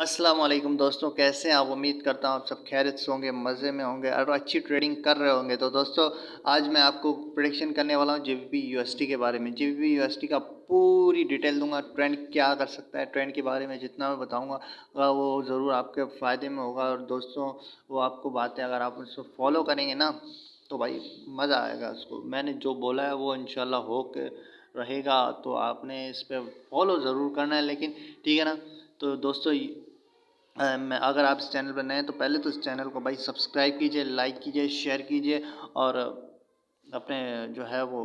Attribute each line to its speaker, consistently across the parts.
Speaker 1: अस्सलाम वालेकुम दोस्तों, कैसे हैं आप? उम्मीद करता हूँ आप सब खैरियत से होंगे, मज़े में होंगे और अच्छी ट्रेडिंग कर रहे होंगे। तो दोस्तों, आज मैं आपको प्रेडिक्शन करने वाला हूँ जीबीपी यूएसडी के बारे में। जीबीपी यूएसडी का पूरी डिटेल दूंगा, ट्रेंड क्या कर सकता है, ट्रेंड के बारे में जितना मैं बताऊंगा वो ज़रूर आपके फ़ायदे में होगा। और दोस्तों, वो आपको बातें अगर आप उसको फॉलो करेंगे ना तो भाई मज़ा आएगा। उसको मैंने जो बोला है वो इंशाल्लाह हो के रहेगा। तो आपने इस पर फॉलो ज़रूर करना है, लेकिन ठीक है ना। तो दोस्तों, मैं अगर आप इस चैनल पर नए हैं तो पहले तो इस चैनल को भाई सब्सक्राइब कीजिए, लाइक कीजिए, शेयर कीजिए। और अपने जो है वो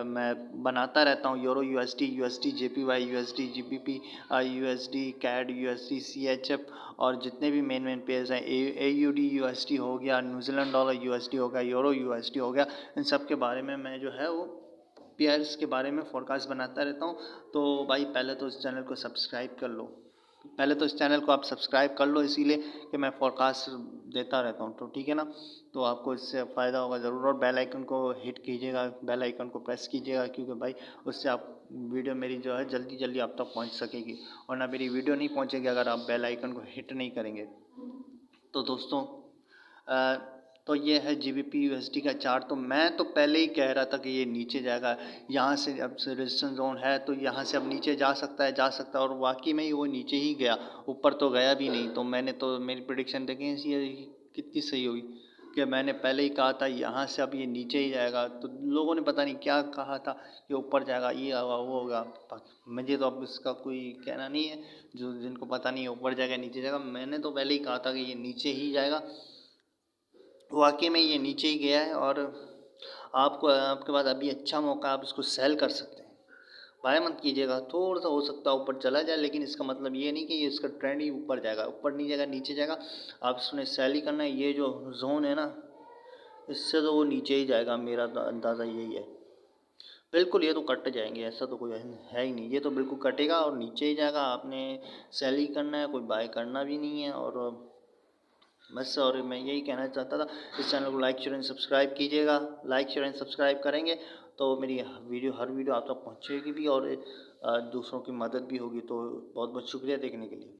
Speaker 1: मैं बनाता रहता हूँ euro USD, USD JPY, USD GBP, USD CAD, USD CHF और जितने भी मेन पेयर्स हैं, एयूडी यूएसडी हो गया, न्यूजीलैंड डॉलर यूएसडी हो गया, यूरो यूएसडी हो गया, इन सब के बारे में मैं जो है वो पेयर्स के बारे में फोरकास्ट बनाता रहता हूँ। तो भाई पहले तो इस चैनल को सब्सक्राइब कर लो, पहले तो इस चैनल को आप सब्सक्राइब कर लो, इसीलिए कि मैं फोरकास्ट देता रहता हूँ। तो ठीक है ना, तो आपको इससे फ़ायदा होगा ज़रूर। और बेल आइकन को हिट कीजिएगा, बेल आइकन को प्रेस कीजिएगा, क्योंकि भाई उससे आप वीडियो मेरी जो है जल्दी जल्दी आप तक पहुँच सकेगी, वरना मेरी वीडियो नहीं पहुँचेगी अगर आप बेल आइकन को हिट नहीं करेंगे। तो दोस्तों, अ, तो ये है जीबीपी यूएसडी का चार्ट। तो मैं तो पहले ही कह रहा था कि ये नीचे जाएगा, यहाँ से अब से रेजिस्टेंस जोन है तो यहाँ से अब नीचे जा सकता है, और वाकई में ही वो नीचे ही गया, ऊपर तो गया भी नहीं। तो मैंने तो मेरी प्रेडिक्शन देखें ये कितनी सही हुई कि मैंने पहले ही कहा था यहाँ से अब ये नीचे ही जाएगा। तो लोगों ने पता नहीं क्या कहा था कि ऊपर जाएगा, ये होगा वो होगा। मुझे तो अब इसका कोई कहना नहीं है, जो जिनको पता नहीं है ऊपर जाएगा नीचे जाएगा, मैंने तो पहले ही कहा था कि ये नीचे ही जाएगा। वाकई में ये नीचे ही गया है। और आपको आपके पास अभी अच्छा मौका, आप इसको सेल कर सकते हैं। बाय मत कीजिएगा, थोड़ा सा हो सकता है ऊपर चला जाए, लेकिन इसका मतलब ये नहीं कि ये इसका ट्रेंड ही ऊपर जाएगा, ऊपर नहीं जाएगा, नीचे जाएगा। आप इसमें सेल ही करना है। ये जो जोन है ना, इससे तो वो नीचे ही जाएगा, मेरा तो अंदाज़ा यही है। बिल्कुल, ये तो कट जाएंगे, ऐसा तो कोई है ही नहीं, ये तो बिल्कुल कटेगा और नीचे ही जाएगा। आपने सेल ही करना है, कोई बाय करना भी नहीं है। और बस, और मैं यही कहना चाहता था, इस चैनल को लाइक शेयर एंड सब्सक्राइब कीजिएगा। लाइक शेयर एंड सब्सक्राइब करेंगे तो मेरी हर वीडियो आप तक पहुँचेगी भी, और दूसरों की मदद भी होगी। तो बहुत बहुत शुक्रिया देखने के लिए।